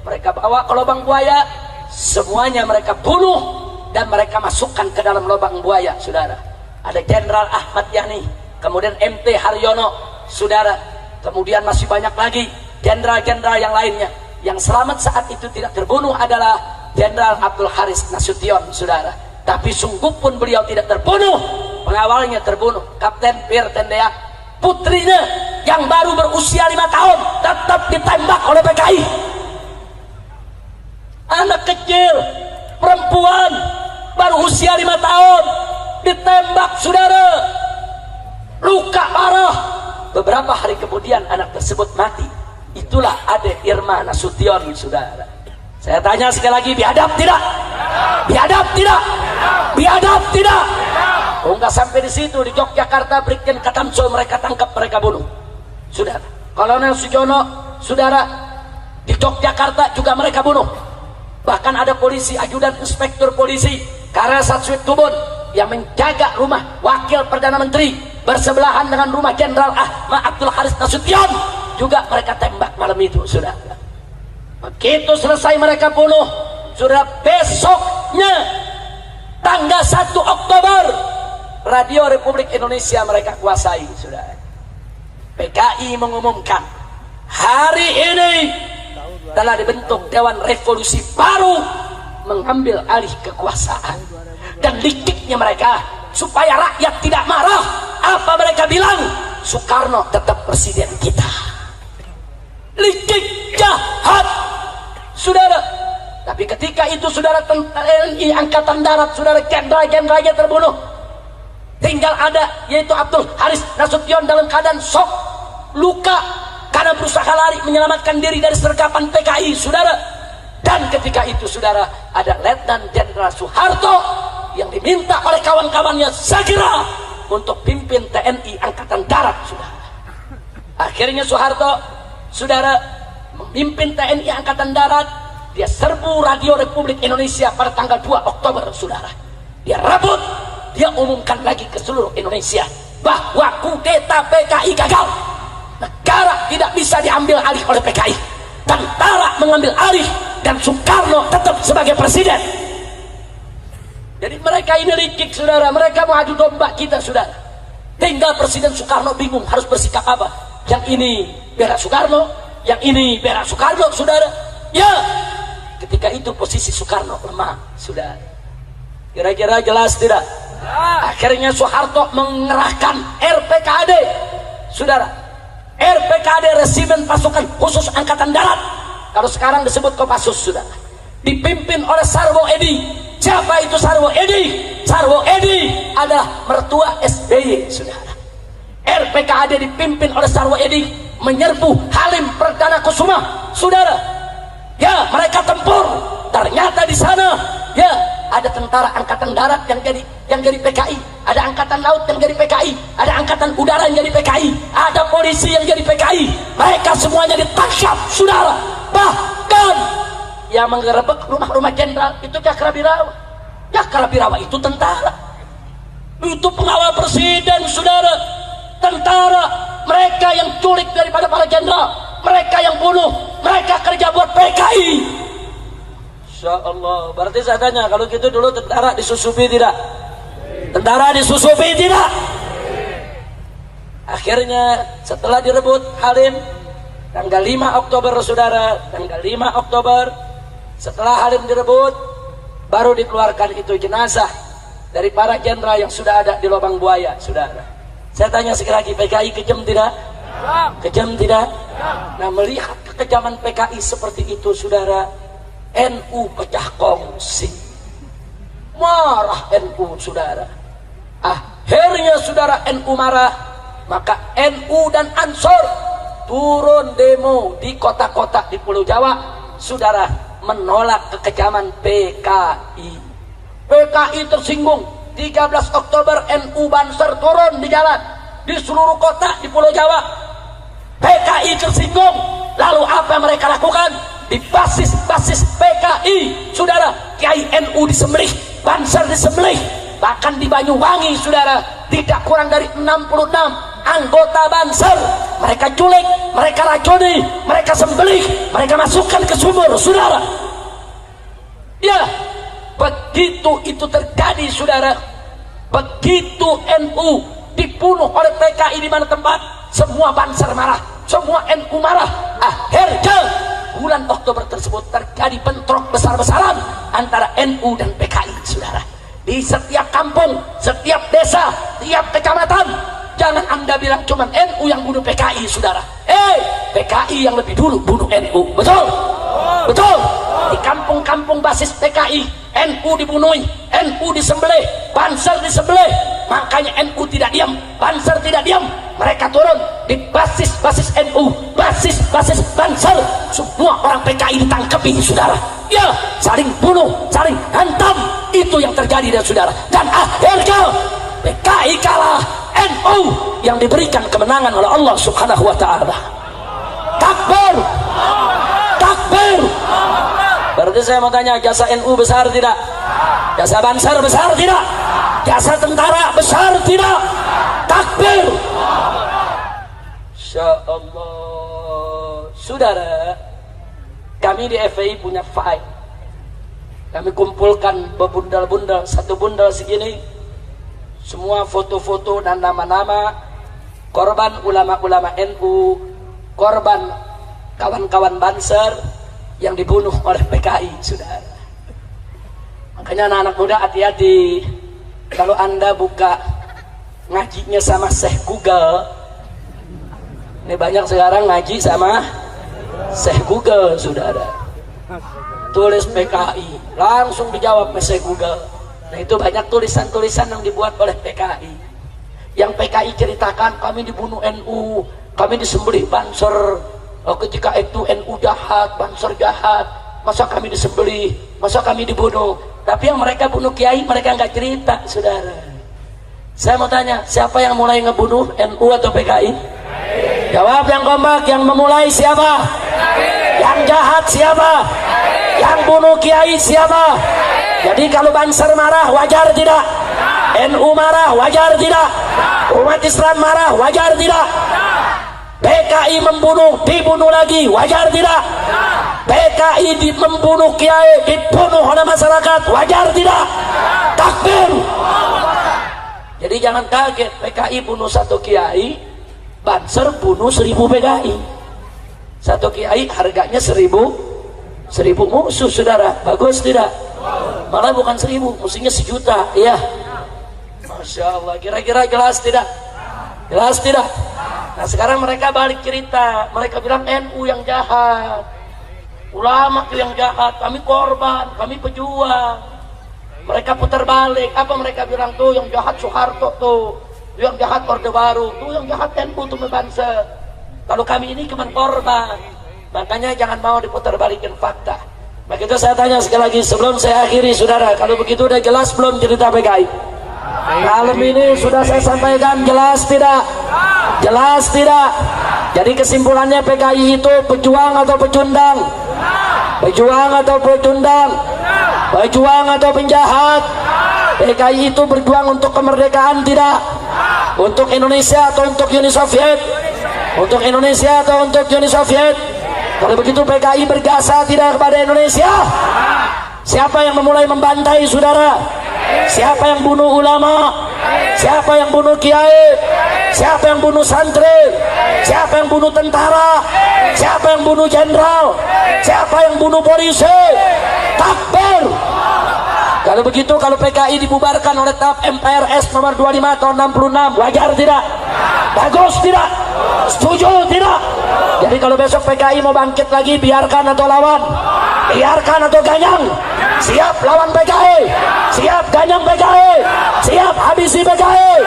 mereka bawa ke lubang buaya, semuanya mereka bunuh dan mereka masukkan ke dalam lubang buaya, saudara. Ada Jenderal Ahmad Yani, kemudian MT Haryono, saudara. Kemudian masih banyak lagi jenderal-jenderal yang lainnya. Yang selamat saat itu tidak terbunuh adalah Jenderal Abdul Haris Nasution, saudara. Tapi sungguh pun beliau tidak terbunuh. Pengawalnya terbunuh, Kapten Pirtendea. Putrinya yang baru berusia 5 tahun tetap ditembak oleh PKI. Anak kecil, perempuan baru usia 5 tahun ditembak, saudara. Luka parah. Beberapa hari kemudian anak tersebut mati. Itulah Ade Irma Nasution, saudara. Saya tanya sekali lagi, biadab tidak? Biadab tidak? Biadab tidak? Oh, enggak sampai di situ. Di Yogyakarta, Brigjen Katamso mereka tangkap, mereka bunuh, saudara. Kolonel Sujono, saudara, di Yogyakarta juga mereka bunuh. Bahkan ada polisi, ajudan inspektur polisi Karasat Tubun yang menjaga rumah Wakil Perdana Menteri bersebelahan dengan rumah Jenderal Ahmad Abdul Haris Nasution, juga mereka tembak malam itu, saudara. Begitu selesai mereka bunuh, sudah besoknya tanggal 1 Oktober Radio Republik Indonesia mereka kuasai, saudara. PKI mengumumkan hari ini telah dibentuk Dewan Revolusi baru mengambil alih kekuasaan. Dan liciknya mereka supaya rakyat tidak marah, apa mereka bilang? Soekarno tetap presiden kita. Licik, jahat, saudara. Tapi ketika itu, saudara, TNI Angkatan Darat, saudara, jenderal-jenderalnya terbunuh. Tinggal ada, yaitu Abdul Haris Nasution dalam keadaan shock, luka, karena berusaha lari menyelamatkan diri dari sergapan PKI, saudara. Dan ketika itu, saudara, ada Letnan Jenderal Soeharto yang diminta oleh kawan-kawannya segera untuk pimpin TNI Angkatan Darat, saudara. Akhirnya Soeharto, saudara, memimpin TNI Angkatan Darat. Dia serbu Radio Republik Indonesia pada tanggal 2 Oktober, saudara. Dia rebut, dia umumkan lagi ke seluruh Indonesia bahwa kudeta PKI gagal. Negara tidak bisa diambil alih oleh PKI. Tentara mengambil alih dan Soekarno tetap sebagai presiden. Jadi mereka ini licik, saudara. Mereka mau adu domba kita, saudara. Tinggal Presiden Soekarno bingung harus bersikap apa. Yang ini bela Soekarno, yang ini bela Soekarno, saudara. Ya, ketika itu posisi Soekarno lemah, saudara. Kira-kira jelas tidak? Akhirnya Soeharto mengerahkan RPKAD, saudara. RPKAD, Resimen Pasukan Khusus Angkatan Darat. Kalau sekarang disebut Kopassus, saudara. Dipimpin oleh Sarwo Edi. Siapa itu Sarwo Edi? Sarwo Edi adalah mertua SBY, saudara. RPKAD dipimpin oleh Sarwo Edi menyerbu Halim Perdana Kusuma, saudara. Ya, mereka tempur. Ternyata di sana, ya, ada tentara Angkatan Darat yang jadi PKI, ada Angkatan Laut yang jadi PKI, ada Angkatan Udara yang jadi PKI, ada polisi yang jadi PKI. Mereka semuanya ditangkap, saudara. Bahkan yang menggerebek rumah-rumah jenderal itu Cakrabirawa. Cakrabirawa itu tentara, itu pengawal presiden, saudara. Tentara, mereka yang culik daripada para jenderal, mereka yang bunuh, mereka kerja buat PKI. Insya Allah. Berarti saya tanya, kalau gitu dulu tentara disusupi tidak? Tentara disusupi tidak? Akhirnya setelah direbut Halim, tanggal 5 Oktober, saudara, tanggal 5 Oktober, setelah Halim direbut, baru dikeluarkan itu jenazah dari para jenderal yang sudah ada di lubang buaya, saudara. Saya tanya sekali lagi, PKI kejam tidak? Kejam tidak? Nah, melihat kekejaman PKI seperti itu, saudara, NU pecah kongsi. Marah NU, saudara. Akhirnya saudara NU marah, maka NU dan Ansor turun demo di kota-kota di Pulau Jawa, saudara, menolak kekejaman PKI. PKI tersinggung. 13 Oktober NU Banser turun di jalan di seluruh kota di Pulau Jawa. PKI tersinggung. Lalu apa yang mereka lakukan? Di basis-basis PKI, saudara, Kiai NU disembelih, Banser disembelih. Bahkan di Banyuwangi, saudara, tidak kurang dari 66 anggota Banser mereka culik, mereka racuni, mereka sembelih, mereka masukkan ke sumur, saudara. Ya, begitu itu terjadi, saudara. Begitu NU dibunuh oleh PKI di mana tempat, semua Banser marah, semua NU marah. Akhirnya bulan Oktober tersebut terjadi bentrok besar-besaran antara NU dan PKI, saudara. Di setiap kampung, setiap desa, setiap kecamatan. Jangan Anda bilang cuma NU yang bunuh PKI, saudara. PKI yang lebih dulu bunuh NU. Betul? Betul. Di kampung-kampung basis PKI, NU dibunuh, NU disembelih, Banser disembelih. Makanya NU tidak diam, Banser tidak diam. Mereka turun di basis-basis NU, basis-basis Banser. Semua orang PKI ditangkapi, saudara. Ya, saling bunuh, saling hantam. Itu yang terjadi, dan saudara. Dan akhirnya PKI kalah, NU yang diberikan kemenangan oleh Allah Subhanahu wa Ta'ala. Takbir, takbir. Berarti saya mau tanya, jasa NU besar tidak? Jasa Banser besar tidak? Jasa tentara besar tidak? Takbir. Insya Allah, saudara, kami di FPI punya file. Kami kumpulkan bebundal-bundal, satu bundal segini, semua foto-foto dan nama-nama korban ulama-ulama NU, korban kawan-kawan Banser yang dibunuh oleh PKI, saudara. Makanya anak-anak muda hati-hati kalau Anda buka ngajinya sama Syekh Google. Ini banyak sekarang ngaji sama Syekh Google, saudara. Tulis PKI, langsung dijawab Syekh Google. Nah, itu banyak tulisan-tulisan yang dibuat oleh PKI. Yang PKI ceritakan, kami dibunuh NU, kami disembelih Banser. Ketika itu NU jahat, Banser jahat. Masa kami disembelih, masa kami dibunuh. Tapi yang mereka bunuh kiai, mereka nggak cerita, saudara. Saya mau tanya, siapa yang mulai ngebunuh, NU atau PKI? Jawab yang kompak. Yang memulai siapa? Yang jahat siapa? Yang bunuh kiai siapa? Jadi kalau Banser marah, wajar tidak? NU marah, wajar tidak? Umat Islam marah, wajar tidak? PKI membunuh, dibunuh lagi, wajar tidak? PKI membunuh kiai, dibunuh oleh masyarakat, wajar tidak? Takbir. Jadi jangan kaget, PKI bunuh satu kiai, Banser bunuh 1000 PKI. Satu kiai harganya 1000 musuh, saudara. Bagus tidak? Malah bukan 1000, mestinya 1.000.000. Iya. Masya Allah. Kira-kira jelas tidak? Jelas tidak? Nah, sekarang mereka balik cerita. Mereka bilang NU yang jahat, ulama yang jahat, kami korban, kami pejuang. Mereka putar balik. Apa mereka bilang? Tuh yang jahat Soeharto, tuh yang jahat Orde Baru, tuh yang jahat NU, tuh Banser. Kalau kami ini cuma korban. Makanya jangan mau diputar balikin fakta. Begitu saya tanya sekali lagi sebelum saya akhiri, saudara, kalau begitu udah jelas belum cerita PKI? Malam ini sudah saya sampaikan, jelas tidak? Jelas tidak? Jadi kesimpulannya, PKI itu pejuang atau pecundang? Pejuang atau pecundang? Pejuang atau penjahat? PKI itu berjuang untuk kemerdekaan tidak? Untuk Indonesia atau untuk Uni Soviet? Untuk Indonesia atau untuk Uni Soviet? Kalau begitu PKI berjasa tidak kepada Indonesia? Siapa yang memulai membantai, saudara? Siapa yang bunuh ulama? Siapa yang bunuh kiai? Siapa yang bunuh santri? Siapa yang bunuh tentara? Siapa yang bunuh jenderal? Siapa yang bunuh polisi? Takbir. Kalau begitu, kalau PKI dibubarkan oleh TAP MPRS nomor 25 tahun 66, wajar tidak? Bagus tidak? Setuju tidak? Jadi Jadi kalau besok PKI mau bangkit lagi, biarkan atau lawan? Biarkan atau ganyang? Siap lawan PKI? Siap ganyang PKI? Siap habisi PKI?